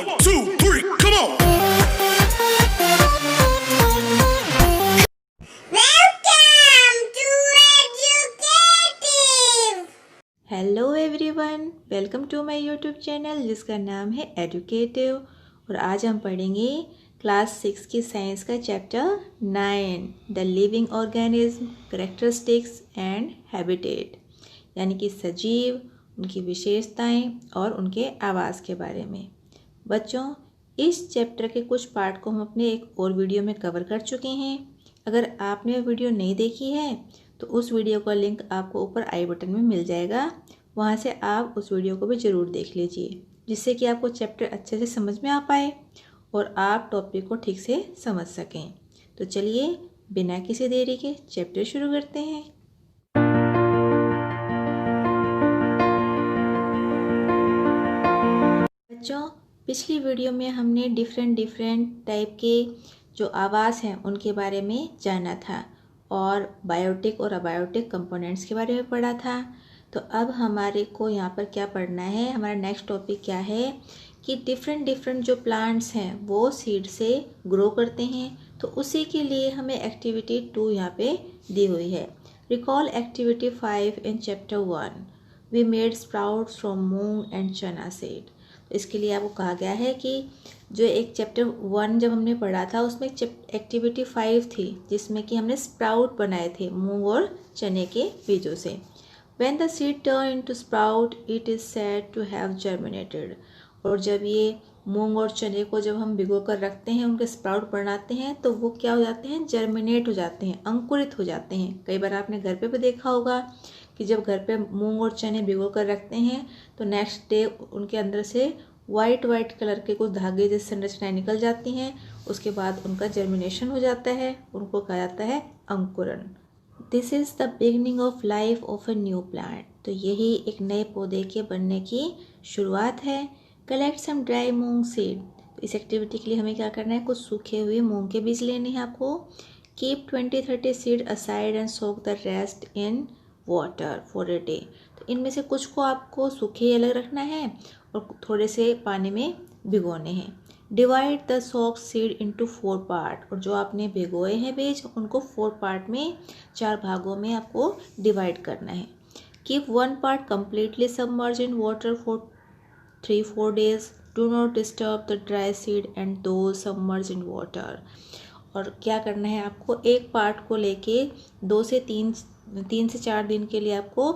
1, 2, 3, come on. Welcome to Educative. Hello everyone, welcome to my YouTube channel जिसका नाम है educative. और आज हम पढ़ेंगे क्लास 6 की साइंस का chapter 9 the living organism characteristics and habitat, यानी कि सजीव, उनकी विशेषताएं और उनके आवास के बारे में। बच्चों, इस चैप्टर के कुछ पार्ट को हम अपने एक और वीडियो में कवर कर चुके हैं। अगर आपने वो वीडियो नहीं देखी है तो उस वीडियो का लिंक आपको ऊपर आई बटन में मिल जाएगा, वहाँ से आप उस वीडियो को भी ज़रूर देख लीजिए, जिससे कि आपको चैप्टर अच्छे से समझ में आ पाए और आप टॉपिक को ठीक से समझ सकें। तो चलिए बिना किसी देरी के चैप्टर शुरू करते हैं। बच्चों, पिछली वीडियो में हमने डिफरेंट टाइप के जो आवास हैं उनके बारे में जाना था और बायोटिक और अबायोटिक कंपोनेंट्स के बारे में पढ़ा था। तो अब हमारे को यहाँ पर क्या पढ़ना है, हमारा नेक्स्ट टॉपिक क्या है कि डिफरेंट जो प्लांट्स हैं वो सीड से ग्रो करते हैं। तो उसी के लिए हमें एक्टिविटी 2 यहाँ पे दी हुई है। Recall activity 5 in chapter 1 we made sprouts from moong and chana seed. तो इसके लिए आपको कहा गया है कि जो एक चैप्टर 1 जब हमने पढ़ा था उसमें एक्टिविटी 5 थी जिसमें कि हमने स्प्राउट बनाए थे मूंग और चने के बीजों से। When the seed turn into sprout, it is said to have germinated. और जब ये मूंग और चने को जब हम भिगो कर रखते हैं, उनके स्प्राउट बनाते हैं, तो वो क्या हो जाते हैं, जर्मिनेट हो जाते हैं, अंकुरित हो जाते हैं। कई बार आपने घर पे भी देखा होगा कि जब घर पे मूंग और चने भिगो कर रखते हैं तो नेक्स्ट डे उनके अंदर से वाइट कलर के कुछ धागे जैसे संरचनाएं निकल जाती हैं, उसके बाद उनका जर्मिनेशन हो जाता है, उनको कहा जाता है अंकुरण। This is the beginning of life of a new plant. तो यही एक नए पौधे के बनने की शुरुआत है। कलेक्ट सम ड्राई मूंग सीड। तो इस एक्टिविटी के लिए हमें क्या करना है, कुछ सूखे हुए मूंग के बीज लेने हैं आपको। Keep 20-30 seed aside and soak the rest in water for a day. तो इनमें से कुछ को आपको सूखे अलग रखना है और थोड़े से पानी में भिगोने हैं। Divide the soak seed into 4 part. और जो आपने भिगोए हैं बीज उनको 4 पार्ट में, 4 भागों में आपको डिवाइड करना है। Keep 1 part completely submerge in water for 3-4 days. Do not disturb the dry seed and दो सबमर्ज इन वाटर। और क्या करना है आपको, एक पार्ट को लेके 3 से 4 दिन के लिए आपको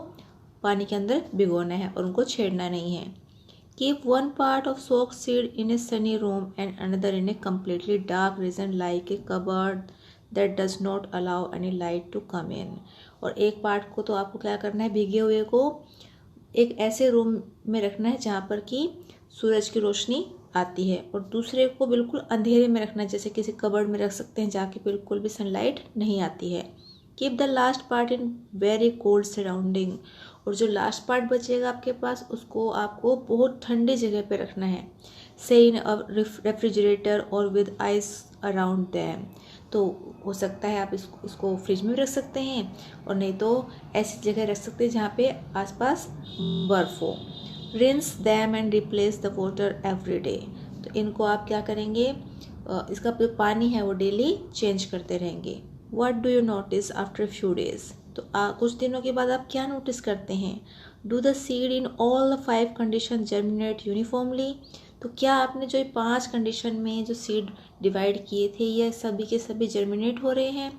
पानी के अंदर भिगोना है और उनको छेड़ना नहीं है। Keep 1 part of soaked seed in a sunny room and another in a completely dark region like a cupboard that does not allow any light to come in. और एक पार्ट को तो आपको क्या करना है, भीगे हुए को एक ऐसे रूम में रखना है जहाँ पर कि सूरज की रोशनी आती है, और दूसरे को बिल्कुल अंधेरे में रखना है, जैसे किसी कबर्ड में रख सकते हैं जहाँ की बिल्कुल भी सनलाइट नहीं आती है। Keep the last part in very cold surrounding. और जो लास्ट पार्ट बचेगा आपके पास उसको आपको बहुत ठंडी जगह पे रखना है, से इन रेफ्रिजरेटर और विद आइस अराउंड दैम। तो हो सकता है आप इसको फ्रिज में भी रख सकते हैं और नहीं तो ऐसी जगह रख सकते हैं जहाँ पे आसपास बर्फ हो। Rinse them and replace the water every day. तो इनको आप क्या करेंगे, इसका जो पानी है वो डेली चेंज करते रहेंगे। What do you notice after few days. तो कुछ दिनों के बाद आप क्या नोटिस करते हैं। Do the seed in all the 5 condition germinate uniformly. तो क्या आपने जो 5 कंडीशन में जो सीड डिवाइड किए थे ये सभी के सभी जर्मिनेट हो रहे हैं।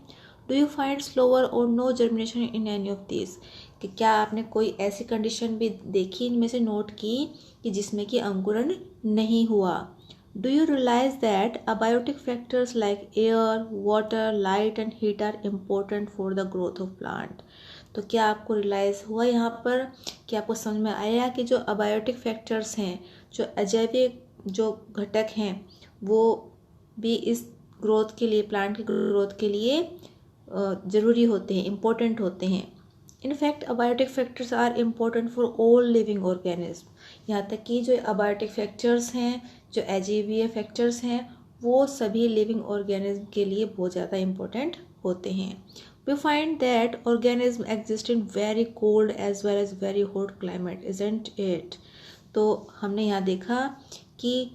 डू यू फाइंड स्लोअर और no germination in any of this. कि क्या आपने कोई ऐसी कंडीशन भी देखी, इनमें से नोट की कि जिसमें कि अंकुरण नहीं हुआ। Do you realize that abiotic factors like air, water, light and heat are important for the growth of plant? तो क्या आपको रियलाइज़ हुआ यहाँ पर कि आपको समझ में आया कि जो अबायोटिक फैक्टर्स हैं, जो अजैविक जो घटक हैं, वो भी इस ग्रोथ के लिए, प्लांट की ग्रोथ के लिए ज़रूरी होते हैं, इम्पोर्टेंट होते हैं। In fact abiotic factors are important for all living organism. यहाँ तक कि जो अबायोटिक फैक्टर्स हैं, जो अजैवीय फैक्टर्स हैं, वो सभी लिविंग ऑर्गेनिज्म के लिए बहुत ज़्यादा इम्पोर्टेंट होते हैं। We find that organism exist in very cold as well as very hot climate, isn't it. तो हमने यहाँ देखा कि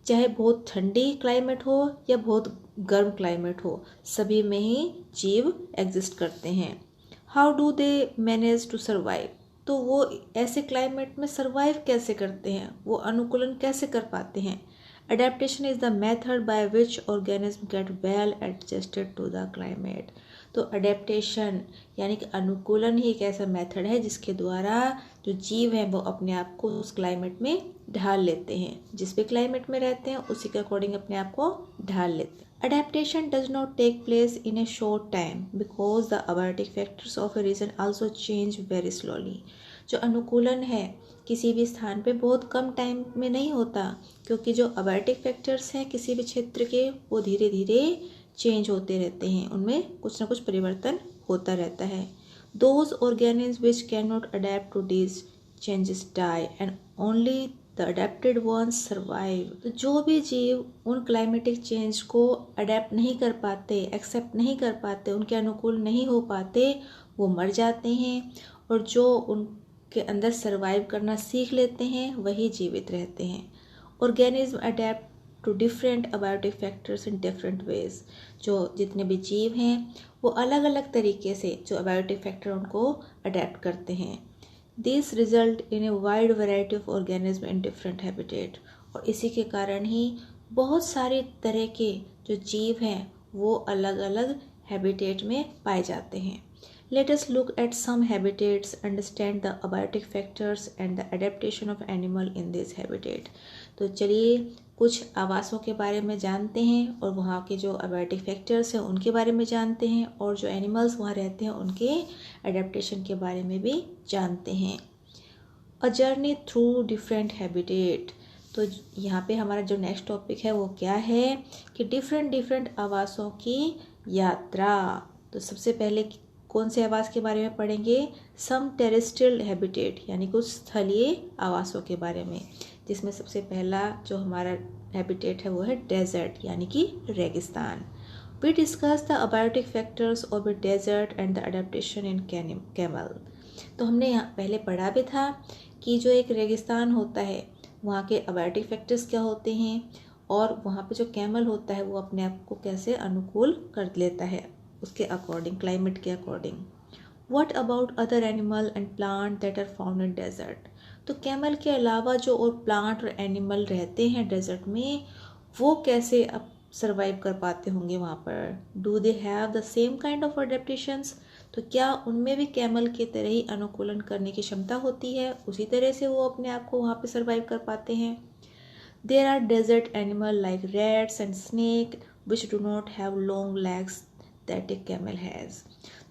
चाहे बहुत ठंडी क्लाइमेट हो या बहुत गर्म क्लाइमेट हो, सभी में ही जीव एग्जिस्ट करते हैं। How do they manage to survive? तो वो ऐसे क्लाइमेट में सर्वाइव कैसे करते हैं, वो अनुकूलन कैसे कर पाते हैं? Adaptation is the method by which organism get well adjusted to the climate. तो अडेप्टेशन यानी कि अनुकूलन ही एक ऐसा मेथड है जिसके द्वारा जो जीव हैं वो अपने आप को उस क्लाइमेट में ढाल लेते हैं, जिस भी क्लाइमेट में रहते हैं उसी के अकॉर्डिंग अपने आप को ढाल लेते हैं। Adaptation does not take place in a short time because the abiotic factors of a region also change very slowly. जो अनुकूलन है किसी भी स्थान पे बहुत कम टाइम में नहीं होता, क्योंकि जो अबायोटिक फैक्टर्स हैं किसी भी क्षेत्र के वो धीरे धीरे चेंज होते रहते हैं, उनमें कुछ ना कुछ परिवर्तन होता रहता है। Those organisms which cannot adapt to these changes die and only the adapted ones survive. तो जो भी जीव उन क्लाइमेटिक चेंज को अडेप्ट नहीं कर पाते, एक्सेप्ट नहीं कर पाते, उनके अनुकूल नहीं हो पाते, वो मर जाते हैं, और जो उनके अंदर सर्वाइव करना सीख लेते हैं वही जीवित रहते हैं। Organism adapt to different abiotic factors in different ways. जो जितने भी जीव हैं वो अलग अलग तरीके से जो अबायोटिक फैक्टर उनको अडेप्ट करते हैं। These result in a wide variety of organisms in different habitat। और इसी के कारण ही बहुत सारे तरह के जो जीव हैं वो अलग अलग हैबिटेट में पाए जाते हैं। Let us look at some habitats, understand the abiotic factors and the adaptation of animal in this habitat। तो चलिए कुछ आवासों के बारे में जानते हैं और वहाँ के जो अबायोटिक फैक्टर्स हैं उनके बारे में जानते हैं, और जो एनिमल्स वहाँ रहते हैं उनके अडेप्टेशन के बारे में भी जानते हैं। A journey through different habitat. तो यहाँ पे हमारा जो नेक्स्ट टॉपिक है वो क्या है कि डिफरेंट आवासों की यात्रा। तो सबसे पहले कौन से आवास के बारे में पढ़ेंगे? सम टेरेस्ट्रियल हैबिटेट यानी कुछ स्थलीय आवासों के बारे में, जिसमें सबसे पहला जो हमारा हैबिटेट है वो है डेजर्ट यानी कि रेगिस्तान। We discuss the abiotic factors of the desert and the adaptation in camel. तो हमने यहाँ पहले पढ़ा भी था कि जो एक रेगिस्तान होता है वहाँ के अबायोटिक फैक्टर्स क्या होते हैं, और वहाँ पे जो कैमल होता है वो अपने आप को कैसे अनुकूल कर लेता है उसके अकॉर्डिंग, क्लाइमेट के according. What about other animal and plant that are found in desert. तो कैमल के अलावा जो और प्लांट और एनिमल रहते हैं डेजर्ट में वो कैसे अब सर्वाइव कर पाते होंगे वहाँ पर? Do they have the same kind of adaptations. तो क्या उनमें भी कैमल की तरह ही अनुकूलन करने की क्षमता होती है, उसी तरह से वो अपने आप को वहाँ पे सर्वाइव कर पाते हैं? There are desert animal like rats and snake which do not have long legs that a camel has.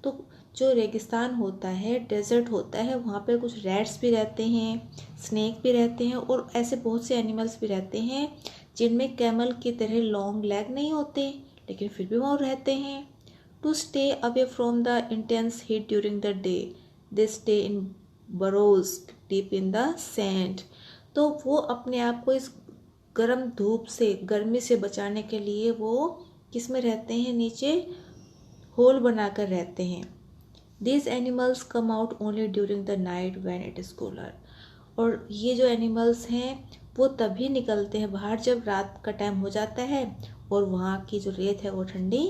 तो जो रेगिस्तान होता है, डेजर्ट होता है, वहाँ पे कुछ रैट्स भी रहते हैं, स्नेक भी रहते हैं, और ऐसे बहुत से एनिमल्स भी रहते हैं जिनमें कैमल की तरह लॉन्ग लेग नहीं होते, लेकिन फिर भी वो रहते हैं। To stay away from the intense heat during the day they stay in burrows deep in the sand. तो वो अपने आप को इस गर्म धूप से, गर्मी से बचाने के लिए वो किस में रहते हैं? नीचे होल बनाकर रहते हैं। These animals come out only during the night when it is cooler। और ये जो एनिमल्स हैं वो तभी निकलते हैं बाहर जब रात का टाइम हो जाता है और वहाँ की जो रेत है वो ठंडी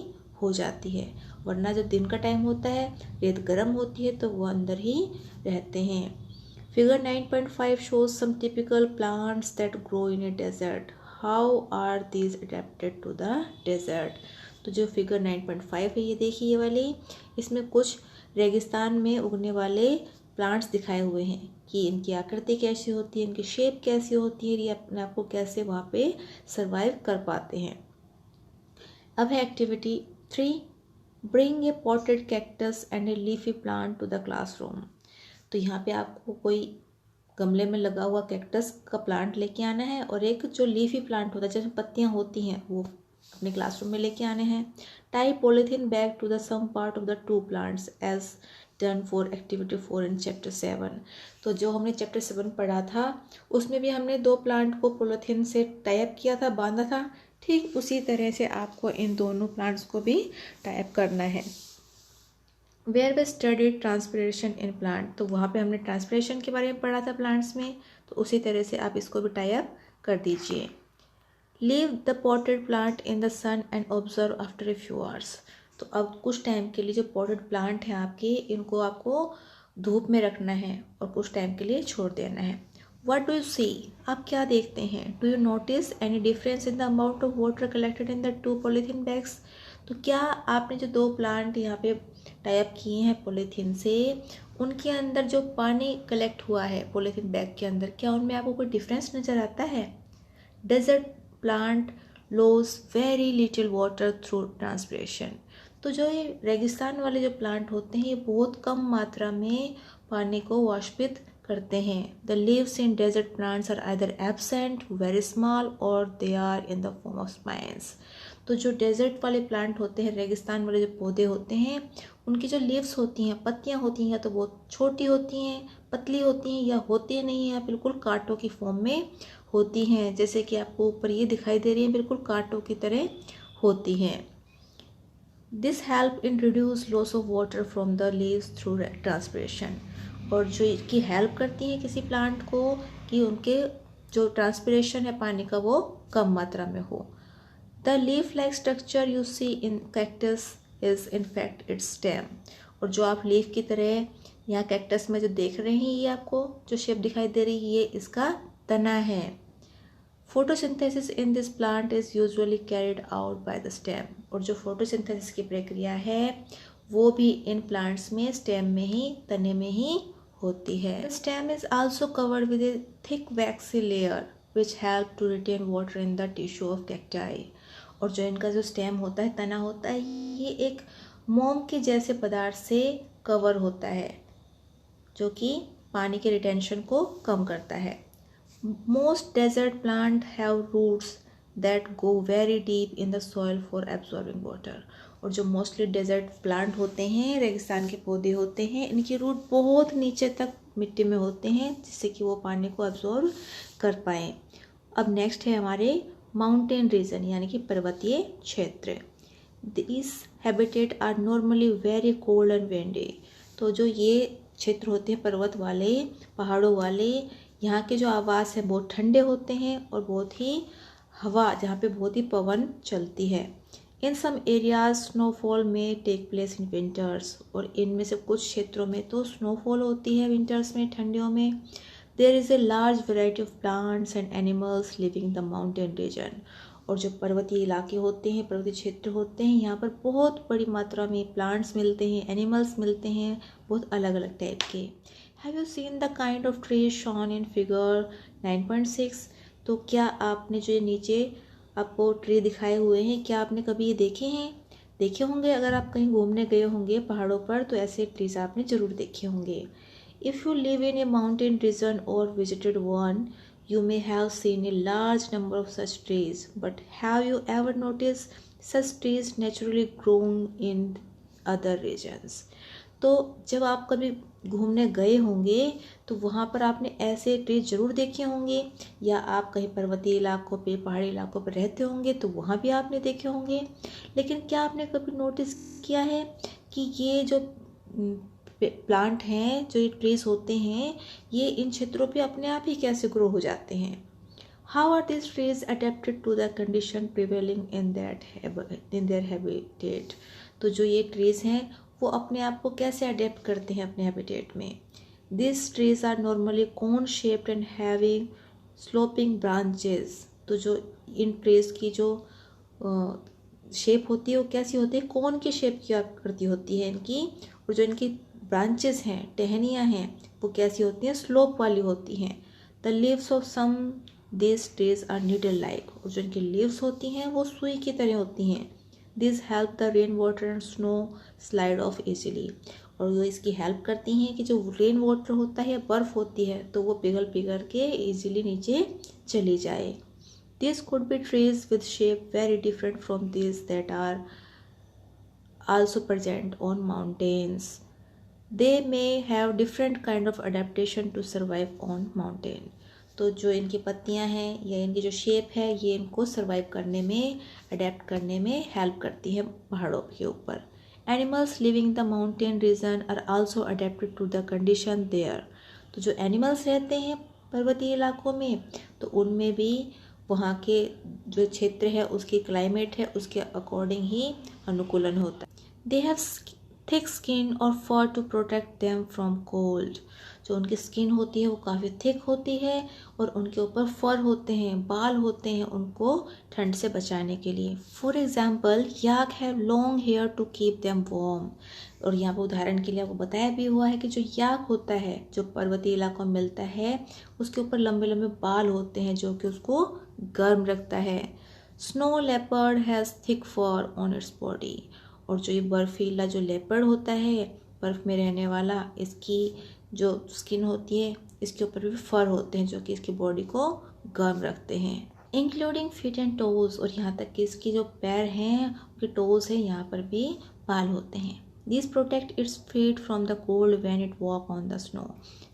हो जाती है, वरना जब दिन का टाइम होता है रेत गर्म होती है तो वो अंदर ही रहते हैं। Figure 9.5 shows some typical plants that grow in a desert। How are these adapted to the desert? तो जो फिगर 9.5 है ये देखिए ये वाली, इसमें कुछ रेगिस्तान में उगने वाले प्लांट्स दिखाए हुए हैं कि इनकी आकृति कैसी होती है, इनकी शेप कैसी होती है, ये अपने आप को कैसे वहाँ पे सरवाइव कर पाते हैं। अब है activity 3, bring a potted cactus and a leafy plant to the classroom. तो यहाँ पे आपको कोई गमले में लगा हुआ कैक्टस का प्लांट लेके आना है और एक जो लीफी प्लांट होता है जिसमें पत्तियाँ होती हैं वो अपने क्लासरूम में लेके आने हैं। Tie polythene bag to the some part of the 2 plants as done for activity 4 in chapter 7। तो जो हमने चैप्टर 7 पढ़ा था उसमें भी हमने 2 प्लांट को पॉलीथीन से टाइप किया था, बांधा था, ठीक उसी तरह से आपको इन दोनों प्लांट्स को भी टाइप करना है। Where we study transpiration in plant. तो वहाँ पे हमने ट्रांसपिरेशन के बारे में पढ़ा था प्लांट्स में, तो उसी तरह से आप इसको भी टाइप कर दीजिए। Leave the potted plant in the sun and observe after a few hours. तो अब कुछ टाइम के लिए जो पॉटेड प्लांट हैं आपके, इनको आपको धूप में रखना है और कुछ टाइम के लिए छोड़ देना है। What do you see? आप क्या देखते हैं? Do you notice any difference in the amount of water collected in the 2 polythene bags? तो क्या आपने जो 2 प्लांट यहाँ पे टाइप किए हैं पॉलीथीन से, उनके अंदर जो पानी कलेक्ट हुआ है पॉलीथीन बैग के अंदर, क्या उनमें आपको कोई डिफरेंस नज़र आता है? Desert plant lose very little water through transpiration. तो जो ये रेगिस्तान वाले जो प्लांट होते हैं, ये बहुत कम मात्रा में पानी को वाष्पित करते हैं। The leaves in desert plants are either absent, very small, और they are in the form of spines. तो जो डेजर्ट वाले प्लांट होते हैं, रेगिस्तान वाले जो पौधे होते हैं, उनकी जो लीव्स होती हैं, पत्तियां होती हैं, या तो बहुत छोटी होती हैं, पतली होती हैं, या होती नहीं है, बिल्कुल कांटों की फॉर्म में होती हैं। जैसे कि आपको ऊपर ये दिखाई दे रही है, बिल्कुल कांटों की तरह होती हैं। This help in reduce loss of water from the leaves through transpiration. और जो इसकी हेल्प करती हैं किसी प्लांट को कि उनके जो ट्रांसपिरेशन है पानी का वो कम मात्रा में हो। The leaf like structure you see in cactus is in fact its stem. और जो आप लीफ की तरह यहाँ कैक्टस में जो देख रहे हैं, ये आपको जो शेप दिखाई दे रही है, ये इसका तना है। Photosynthesis in this plant is usually carried out by the stem. और जो फोटोसिंथेसिस की प्रक्रिया है वो भी इन प्लांट्स में स्टेम में ही, तने में ही होती है। Stem is also covered with a thick waxy layer which help to retain water in the tissue of cacti. और जो इनका जो स्टेम होता है, तना होता है, ये एक मोम के जैसे पदार्थ से कवर होता है जो कि पानी के रिटेंशन को कम करता है। Most desert plants have roots that go very deep in the soil for absorbing water। और जो मोस्टली डेजर्ट प्लांट होते हैं, रेगिस्तान के पौधे होते हैं, इनके रूट बहुत नीचे तक मिट्टी में होते हैं जिससे कि वो पानी को एब्जॉर्ब कर पाएँ। अब नेक्स्ट है हमारे माउंटेन रीजन, यानी कि पर्वतीय क्षेत्र। This habitat are normally very cold and windy. तो जो ये क्षेत्र होते हैं पर्वत वाले, पहाड़ों वाले, यहाँ के जो आवास हैं बहुत ठंडे होते हैं और बहुत ही हवा, जहाँ पे बहुत ही पवन चलती है। इन सम एरियाज स्नोफॉल में टेक प्लेस इन विंटर्स। और इनमें से कुछ क्षेत्रों में तो स्नोफॉल होती है विंटर्स में, ठंडियों में। There is a large variety of plants and animals living the mountain region. और जो पर्वतीय इलाके होते हैं, पर्वतीय क्षेत्र होते हैं, यहाँ पर बहुत बड़ी मात्रा में प्लांट्स मिलते हैं, एनिमल्स मिलते हैं, बहुत अलग अलग टाइप के। Have you seen the kind of tree shown in figure 9.6? तो क्या आपने जो ये नीचे आपको ट्री दिखाए हुए हैं, क्या आपने कभी ये देखे हैं? देखे होंगे, अगर आप कहीं घूमने गए होंगे पहाड़ों पर तो ऐसे ट्रीज आपने ज़रूर देखे होंगे। If you live in a mountain region or visited one, you may have seen a large number of such trees, but have you ever noticed such trees naturally grown in other regions? तो जब आप कभी घूमने गए होंगे तो वहाँ पर आपने ऐसे ट्री ज़रूर देखे होंगे, या आप कहीं पर्वतीय इलाकों पे, पहाड़ी इलाकों पर रहते होंगे तो वहाँ भी आपने देखे होंगे। लेकिन क्या आपने कभी नोटिस किया है कि ये जो प्लांट हैं, जो ये ट्रीज होते हैं, ये इन क्षेत्रों पे अपने आप ही कैसे ग्रो हो जाते हैं? How are this trees adapted to the condition prevailing in their habitat? तो जो ये ट्रीज हैं वो अपने आप को कैसे अडेप्ट करते हैं अपने हैबिटेट में? This trees are normally cone shaped and having sloping branches. तो जो इन ट्रीज की जो शेप होती है वो कैसी होती है? कोन की शेप की आकृति होती है इनकी। और जो इनकी ब्रांचेस हैं, टहनियाँ हैं, वो कैसी होती हैं? स्लोप वाली होती हैं। The leaves of some this trees are needle like. और जो इनकी लीव्स होती हैं वो सुई की तरह होती हैं। This help the rain water and snow slide of easily. और वो इसकी हेल्प करती हैं कि जो रेन वाटर होता है, बर्फ़ होती है, तो वो पिघल के इजीली नीचे चली जाए। This could be trees with shape very different from this that are also present on mountains. They may have different kind of adaptation to survive on mountain. तो जो इनकी पत्तियां हैं या इनकी जो शेप है, ये इनको सर्वाइव करने में, अडेप्ट करने में हेल्प करती है पहाड़ों के ऊपर। Animals living the mountain region are also adapted to the condition there. तो जो एनिमल्स रहते हैं पर्वतीय इलाकों में, तो उनमें भी वहाँ के जो क्षेत्र है उसकी क्लाइमेट है उसके अकॉर्डिंग ही अनुकूलन होता है। They have thick skin or fur to protect them from cold. जो उनकी स्किन होती है वो काफ़ी थिक होती है और उनके ऊपर फर होते हैं, बाल होते हैं उनको ठंड से बचाने के लिए। For example yak have long hair to keep them warm. और यहाँ पर उदाहरण के लिए आपको बताया भी हुआ है कि जो याक होता है जो पर्वतीय इलाकों में मिलता है उसके ऊपर लंबे लंबे बाल होते हैं जो कि उसको गर्म रखता है। Snow leopard has thick fur on its body. और जो ये बर्फीला जो लेपर्ड होता है बर्फ़ में रहने वाला, इसकी जो स्किन होती है इसके ऊपर भी फर होते हैं जो कि इसकी बॉडी को गर्म रखते हैं। Including feet and toes. और यहाँ तक कि इसकी जो पैर हैं उसके टोज है यहाँ पर भी बाल होते हैं। This protect its feet from the cold when it walk on the snow.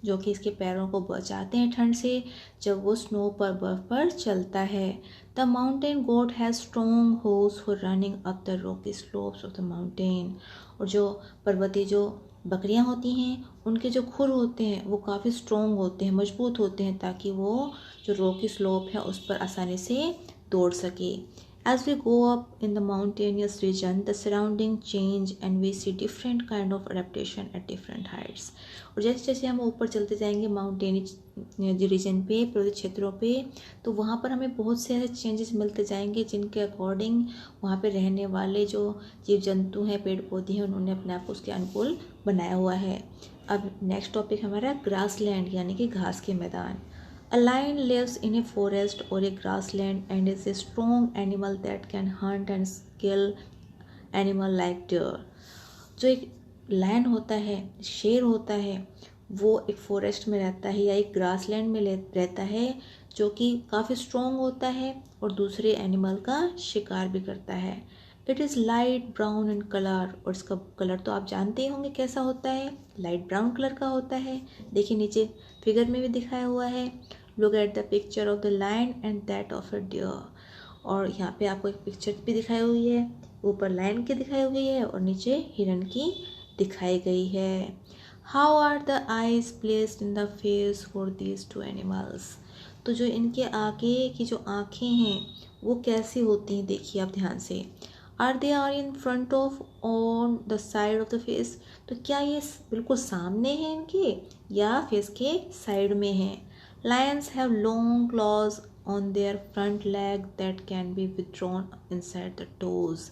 जो कि इसके पैरों को बचाते हैं ठंड से जब वो स्नो पर बर्फ पर चलता है। The mountain goat has strong hooves for running up the rocky slopes of the mountain. और जो पर्वतीय जो बकरियां होती हैं उनके जो खुर होते हैं वो काफ़ी स्ट्रॉन्ग होते हैं, मजबूत होते हैं ताकि वो जो रॉकी स्लोप है उस पर आसानी से दौड़ सके। As we go up in the mountainous region, the surrounding change and we see different kind of adaptation at different heights. और जैसे जैसे हम ऊपर चलते जाएंगे माउंटेनियस रीजन पे, पर्वतीय क्षेत्रों पे, तो वहाँ पर हमें बहुत से ऐसे चेंजेस मिलते जाएंगे जिनके अकॉर्डिंग वहाँ पे रहने वाले जो जीव जंतु हैं, पेड़ पौधे हैं, उन्होंने अपने आप को उसके अनुकूल बनाया हुआ है। अब नेक्स्ट टॉपिक हमारा ग्रासलैंड यानी कि घास के मैदान। A lion lives in a forest or a grassland and is a strong animal that can hunt and kill animal like deer. जो एक लायन होता है, शेर होता है, वो एक फॉरेस्ट में रहता है या एक ग्रासलैंड में रहता है जो कि काफ़ी स्ट्रॉन्ग होता है और दूसरे एनिमल का शिकार भी करता है। It is light brown in colour. और इसका कलर तो आप जानते ही होंगे कैसा होता है, लाइट ब्राउन कलर का होता है। देखिए नीचे फिगर में भी दिखाया हुआ है। Look at the picture of the lion and that of a deer. और यहाँ पे आपको एक पिक्चर भी दिखाई हुई है, ऊपर लायन की दिखाई हुई है और नीचे हिरन की दिखाई गई है। How are the eyes placed in the face for these two animals. तो जो इनके आगे की जो आँखें हैं वो कैसी होती हैं, देखिए आप ध्यान से। Are they are in front of on the side of the face. तो क्या ये बिल्कुल सामने हैं इनके या फेस के साइड में हैं। Lions have long claws on their front leg that can be withdrawn inside the toes.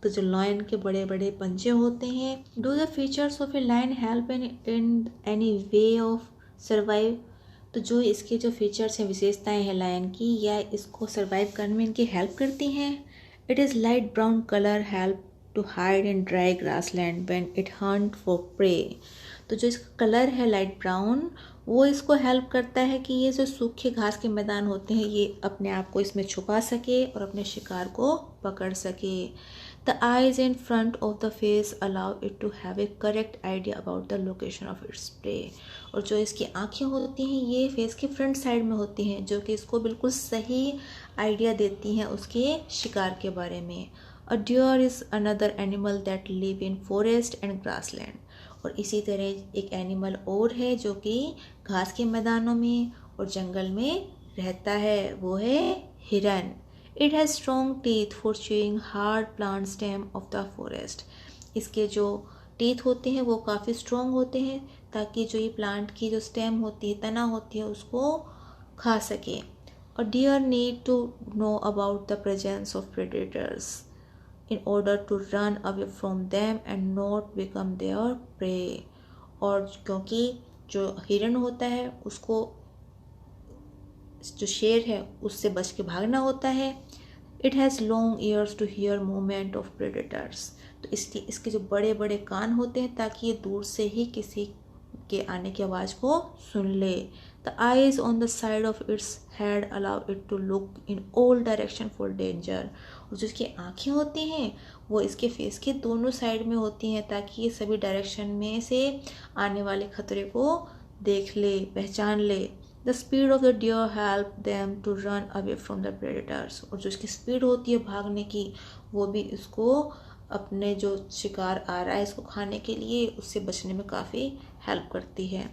तो जो lion के बड़े बड़े पंजे होते हैं। Do the features of a lion help in any way of survive? तो जो इसके जो फीचर्स हैं, विशेषताएं हैं लायन की, या इसको सर्वाइव करने में इनकी हेल्प करती हैं। It is light brown color help to hide in dry grassland when it hunt for prey. तो जो इसका कलर है लाइट ब्राउन वो इसको हेल्प करता है कि ये जो सूखे घास के मैदान होते हैं ये अपने आप को इसमें छुपा सके और अपने शिकार को पकड़ सके। The eyes in front of the face allow it to have a correct idea about the location of its prey. और जो इसकी आँखें होती हैं ये फेस के फ्रंट साइड में होती हैं जो कि इसको बिल्कुल सही आइडिया देती हैं उसके शिकार के बारे में। A deer is another animal that live in forest and grassland. और इसी तरह एक एनिमल और है जो कि घास के मैदानों में और जंगल में रहता है, वो है हिरन। It has strong teeth for chewing hard plant stem of the forest. इसके जो टीथ होते हैं वो काफ़ी स्ट्रॉन्ग होते हैं ताकि जो ये प्लांट की जो स्टेम होती है, तना होती है, उसको खा सके। और deer need to know about the presence of predators in order to run away from them and not become their prey. और क्योंकि जो हिरन होता है उसको जो शेर है उससे बच के भागना होता है। It has long ears to hear movement of predators. तो इसलिए इसके जो बड़े बड़े कान होते हैं ताकि ये दूर से ही किसी के आने की आवाज़ को सुन ले। The eyes on the side of its head allow it to look in all direction for danger. और जो इसकी आँखें होती हैं वो इसके फेस के दोनों साइड में होती हैं ताकि ये सभी डायरेक्शन में से आने वाले खतरे को देख ले, पहचान ले। The speed of the deer help them to run away from the predators. और जो इसकी स्पीड होती है भागने की वो भी इसको अपने जो शिकार आ रहा है इसको खाने के लिए उससे बचने में काफ़ी हेल्प करती है।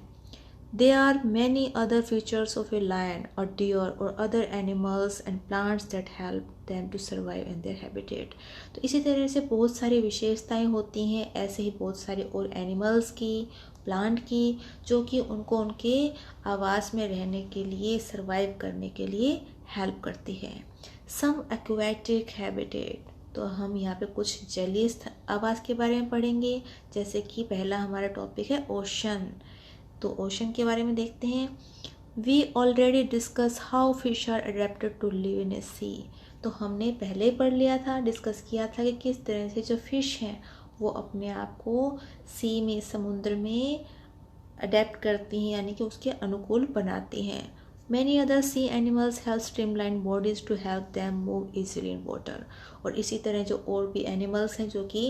There are many other features of a lion or deer or other animals and plants that help them to survive in their habitat. तो इसी तरह से बहुत सारी विशेषताएं होती हैं, ऐसे ही बहुत सारे और एनिमल्स की, प्लांट की, जो कि उनको उनके आवास में रहने के लिए, सर्वाइव करने के लिए हेल्प करती है. सम एक्वेटिक हैबिटेट, तो हम यहाँ पे कुछ जलीय आवास के बारे में पढ़ेंगे. जैसे कि पहला हमारा टॉपिक है ओशन. तो ओशन के बारे में देखते हैं. We already discuss how fish are adapted to live in a sea. तो हमने पहले ही पढ़ लिया था, डिस्कस किया था कि किस तरह से जो फिश हैं वो अपने आप को सी में, समुद्र में अडेप्ट करती हैं, यानी कि उसके अनुकूल बनाती हैं. Many other sea animals have streamlined bodies to help them move easily in water. और इसी तरह जो और भी एनिमल्स हैं जो कि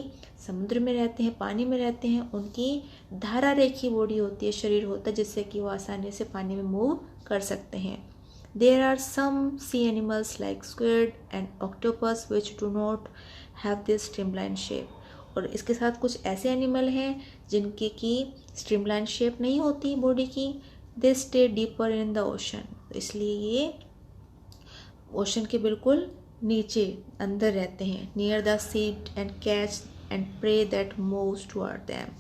समुद्र में रहते हैं, पानी में रहते हैं, उनकी धारा रेखी बॉडी होती है, शरीर होता है, जिससे कि वो आसानी से पानी में मूव कर सकते हैं. There are some sea animals like squid and octopus which do not have this streamlined shape. और इसके साथ कुछ ऐसे एनिमल हैं जिनके की स्ट्रीमलाइन शेप नहीं होती बॉडी की. They stay deeper in the ocean. इसलिए ये ओशन के बिल्कुल नीचे, अंदर रहते हैं. Near the sea and catch and prey that moves toward them.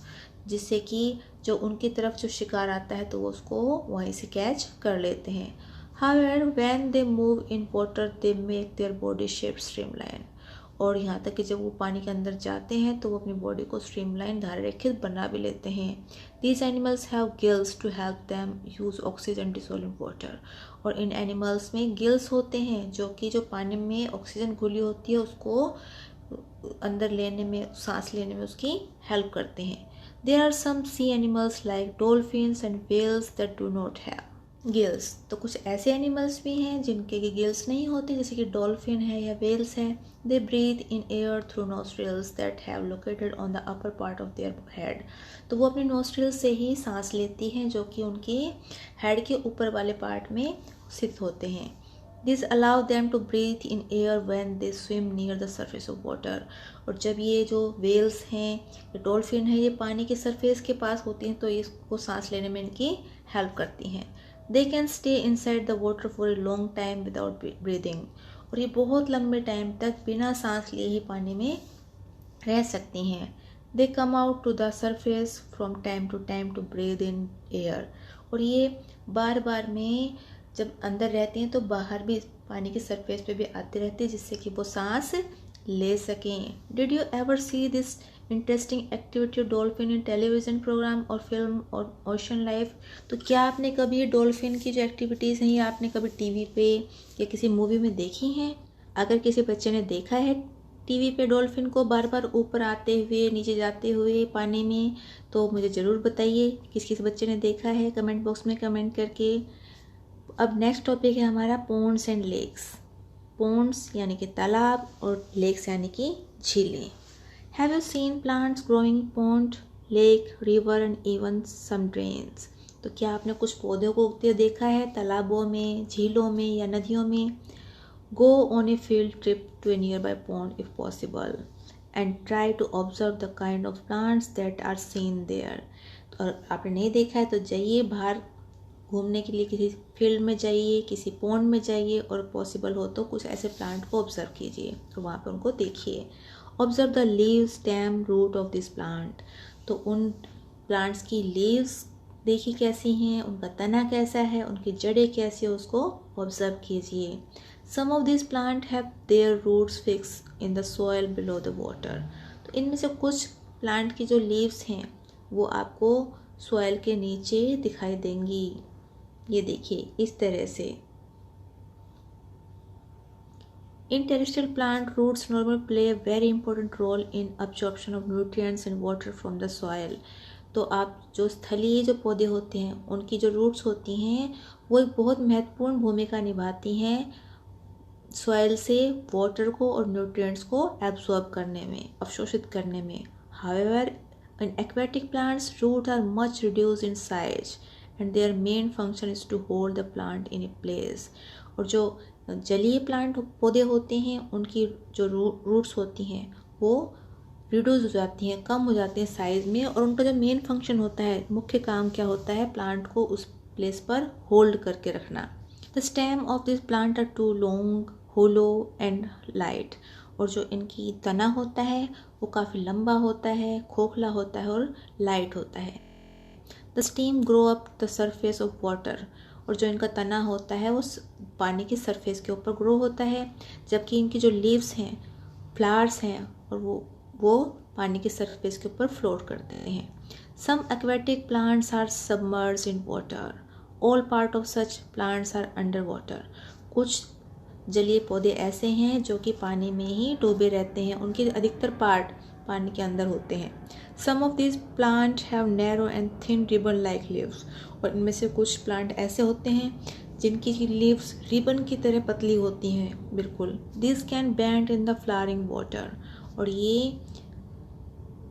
जिससे कि जो उनकी तरफ जो शिकार आता है तो वो उसको वहीं से कैच कर लेते हैं. However when they move in water they make their body shape streamline. और यहाँ तक कि जब वो पानी के अंदर जाते हैं तो वो अपनी बॉडी को स्ट्रीमलाइन, धारारेखित बना भी लेते हैं. These animals have gills to help them use oxygen dissolve in water. और इन एनिमल्स में गिल्स होते हैं जो कि जो पानी में ऑक्सीजन घुली होती है उसको अंदर लेने में, सांस लेने में उसकी हेल्प करते हैं. There are some sea animals like dolphins and whales that do not have gills. तो कुछ ऐसे एनिमल्स भी हैं जिनके गिल्स नहीं होते, जैसे कि डॉल्फिन है या वेल्स है. They breathe in air through nostrils that have located on the upper part of their head. तो वो अपने नोस्ट्रिल्स से ही सांस लेती हैं जो कि उनके हेड के ऊपर वाले पार्ट में स्थित होते हैं. This allow them to breathe in air when they swim near the surface of water. और जब ये जो वेल्स हैं या डॉल्फिन है ये पानी के सरफेस के पास होती हैं तो इसको सांस लेने में इनकी हेल्प करती हैं. They can stay inside the water for a long time without breathing. और ये बहुत लंबे टाइम तक बिना सांस लिए ही पानी में रह सकती हैं. They come out to the surface from time to time to breathe in air. और ये बार बार में जब अंदर रहती हैं तो बाहर भी पानी के सरफेस पे भी आती रहती है जिससे कि वो सांस ले सकें. Did you ever see this interesting activity dolphin in television program or film or ocean life? तो क्या आपने कभी डॉल्फिन की जो एक्टिविटीज़ हैं ये आपने कभी टीवी पे या किसी मूवी में देखी हैं? अगर किसी बच्चे ने देखा है टीवी पे डॉल्फिन को बार बार ऊपर आते हुए, नीचे जाते हुए पानी में, तो मुझे ज़रूर बताइए किस किस बच्चे ने देखा है, कमेंट बॉक्स में कमेंट करके. अब नेक्स्ट टॉपिक है हमारा पोन्ड्स एंड लेक्स. पोन्ड्स यानी कि तालाब और लेक्स यानी कि झीलें. Have you seen plants growing in pond, lake, river and even some drains? तो क्या आपने कुछ पौधों को उगते देखा है तालाबों में, झीलों में या नदियों में? Go on a field trip to a nearby pond if possible and try to observe the kind of plants that are seen there. और आपने नहीं देखा है तो जाइए बाहर घूमने के लिए, किसी फील्ड में जाइए, किसी पॉन्ड में जाइए और पॉसिबल हो तो कुछ ऐसे प्लांट को ऑब्जर्व कीजिए और वहाँ पर उनको देखिए. Observe the leaves, stem, root of this plant. तो उन प्लांट्स की लीव्स देखिए कैसी हैं, उनका तना कैसा है, उनकी जड़ें कैसी है, उसको ऑब्जर्व कीजिए. Some of this plant have their roots fix in the soil below the water. तो इनमें से कुछ प्लांट की जो लीव्स हैं वो आपको सॉइल के नीचे दिखाई देंगी. ये देखिए इस तरह से. In terrestrial plant, roots normally play a very important role in absorption of nutrients and water from the soil. तो आप जो स्थलीय जो पौधे होते हैं उनकी जो रूट्स होती हैं वो एक बहुत महत्वपूर्ण भूमिका निभाती हैं सॉइल से वाटर को और न्यूट्रिएंट्स को एब्जॉर्ब करने में, अवशोषित करने में. However, in aquatic plants, roots are much reduced in size and their main function is to hold the plant in a place. और जो जलीय प्लांट पौधे होते हैं उनकी जो रूट्स होती हैं वो रिड्यूस हो जाती हैं, कम हो जाती हैं साइज़ में, और उनका जो मेन फंक्शन होता है, मुख्य काम क्या होता है, प्लांट को उस प्लेस पर होल्ड करके रखना। The stem of this plant are too long, hollow and light. और जो इनकी तना होता है वो काफ़ी लंबा होता है, खोखला होता है और लाइट होता है। The steam grow up the surface of water. और जो इनका तना होता है वो पानी की सरफेस के ऊपर ग्रो होता है, जबकि इनकी जो लीव्स हैं, फ्लावर्स हैं, और वो पानी की सरफेस के ऊपर फ्लोट करते हैं। Some aquatic plants are submerged in water, all part of such plants are under water. कुछ जलीय पौधे ऐसे हैं जो कि पानी में ही डूबे रहते हैं, उनके अधिकतर पार्ट पानी के अंदर होते हैं। Some of this plant have narrow and thin ribbon like leaves. और इनमें से कुछ प्लांट ऐसे होते हैं जिनकी लीव्स रिबन की तरह पतली होती हैं, बिल्कुल। This can bend in the flowering water. और ये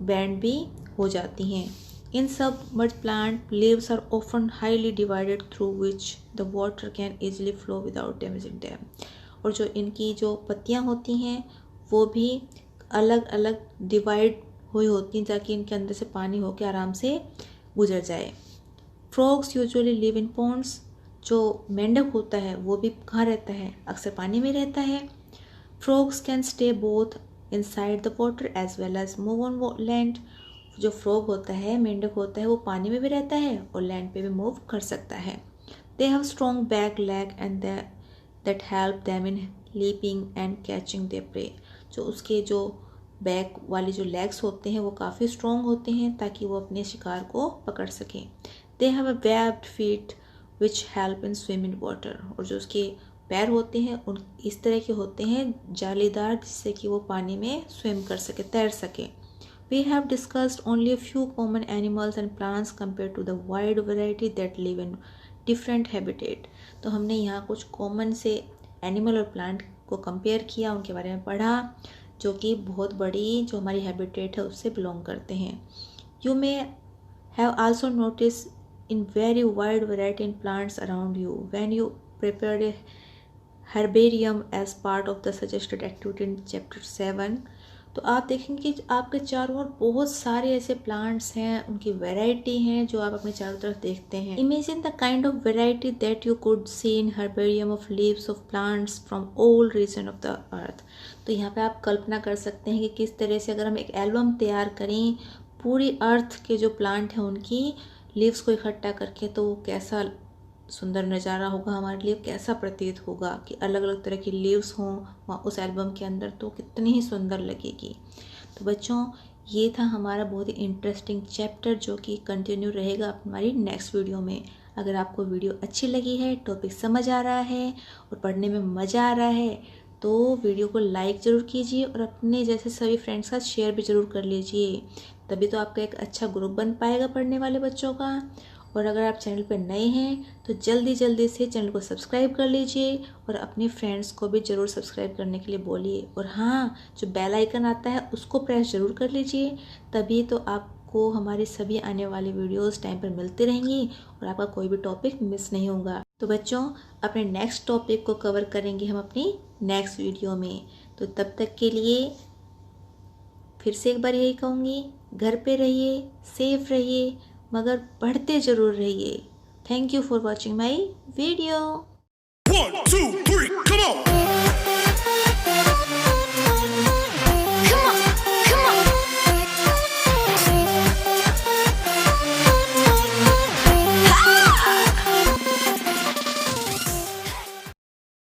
बेंड भी हो जाती हैं। इन submerged plant, leaves are often highly divided through which the water can easily flow without damaging them. और जो इनकी जो पत्तियां होती हैं वो भी अलग अलग डिवाइड हुई होती हैं ताकि इनके अंदर से पानी होकर आराम से गुजर जाए। Frogs usually live in ponds. जो मेंढक होता है वो भी कहाँ रहता है, अक्सर पानी में रहता है। Frogs can stay both inside the water as well as move on land. जो फ्रॉग होता है, मेंढक होता है, वो पानी में भी रहता है और लैंड पे भी मूव कर सकता है। They have strong back leg and that help them in leaping and catching there pray. जो उसके जो बैक वाले जो लेग्स होते हैं वो काफ़ी स्ट्रॉन्ग होते हैं ताकि वो अपने शिकार को पकड़ सकें। They have a webbed feet which help in swim in water. और जो उसके पैर होते हैं उन इस तरह के होते हैं जालीदार, जिससे कि वो पानी में स्विम कर सके, तैर सके। We have discussed only a few common animals and plants compared to the wide variety that live in different habitat. तो हमने यहाँ कुछ कॉमन से एनिमल और प्लांट को कंपेयर किया, उनके बारे में पढ़ा, जो कि बहुत बड़ी जो हमारी हैबिटेट है उससे बिलोंग करते हैं। You may have also noticed in very wide variety in plants around you when you prepared a herbarium as part of the suggested activity in chapter 7. तो आप देखेंगे कि आपके चारों ओर बहुत सारे ऐसे प्लांट्स हैं, उनकी वैरायटी हैं जो आप अपने चारों तरफ देखते हैं। Imagine the kind of variety that you could see in herbarium of leaves of plants from all region of the earth. तो यहाँ पे आप कल्पना कर सकते हैं कि किस तरह से अगर हम एक एल्बम तैयार करें पूरी अर्थ के जो प्लांट हैं उनकी लीव्स को इकट्ठा करके, तो वो कैसा सुंदर नज़ारा होगा, हमारे लिए कैसा प्रतीत होगा कि अलग अलग तरह की लीव्स हों वहाँ उस एल्बम के अंदर, तो कितनी ही सुंदर लगेगी। तो बच्चों, ये था हमारा बहुत ही इंटरेस्टिंग चैप्टर जो कि कंटिन्यू रहेगा हमारी नेक्स्ट वीडियो में। अगर आपको वीडियो अच्छी लगी है, टॉपिक समझ आ रहा है और पढ़ने में मज़ा आ रहा है, तो वीडियो को लाइक ज़रूर कीजिए और अपने जैसे सभी फ्रेंड्स का शेयर भी ज़रूर कर लीजिए, तभी तो आपका एक अच्छा ग्रुप बन पाएगा पढ़ने वाले बच्चों का। और अगर आप चैनल पर नए हैं तो जल्दी जल्दी से चैनल को सब्सक्राइब कर लीजिए और अपने फ्रेंड्स को भी ज़रूर सब्सक्राइब करने के लिए बोलिए। और हाँ, जो बेल आइकन आता है उसको प्रेस ज़रूर कर लीजिए, तभी तो आपको हमारी सभी आने वाली वीडियोस टाइम पर मिलती रहेंगी और आपका कोई भी टॉपिक मिस नहीं होगा। तो बच्चों, अपने नेक्स्ट टॉपिक को कवर करेंगे हम अपनी नेक्स्ट वीडियो में। तो तब तक के लिए फिर से एक बार यही कहूँगी, घर पे रहिए, सेफ रहिए, मगर पढ़ते ज़रूर रहिए। Thank you for watching my video. 1 2 3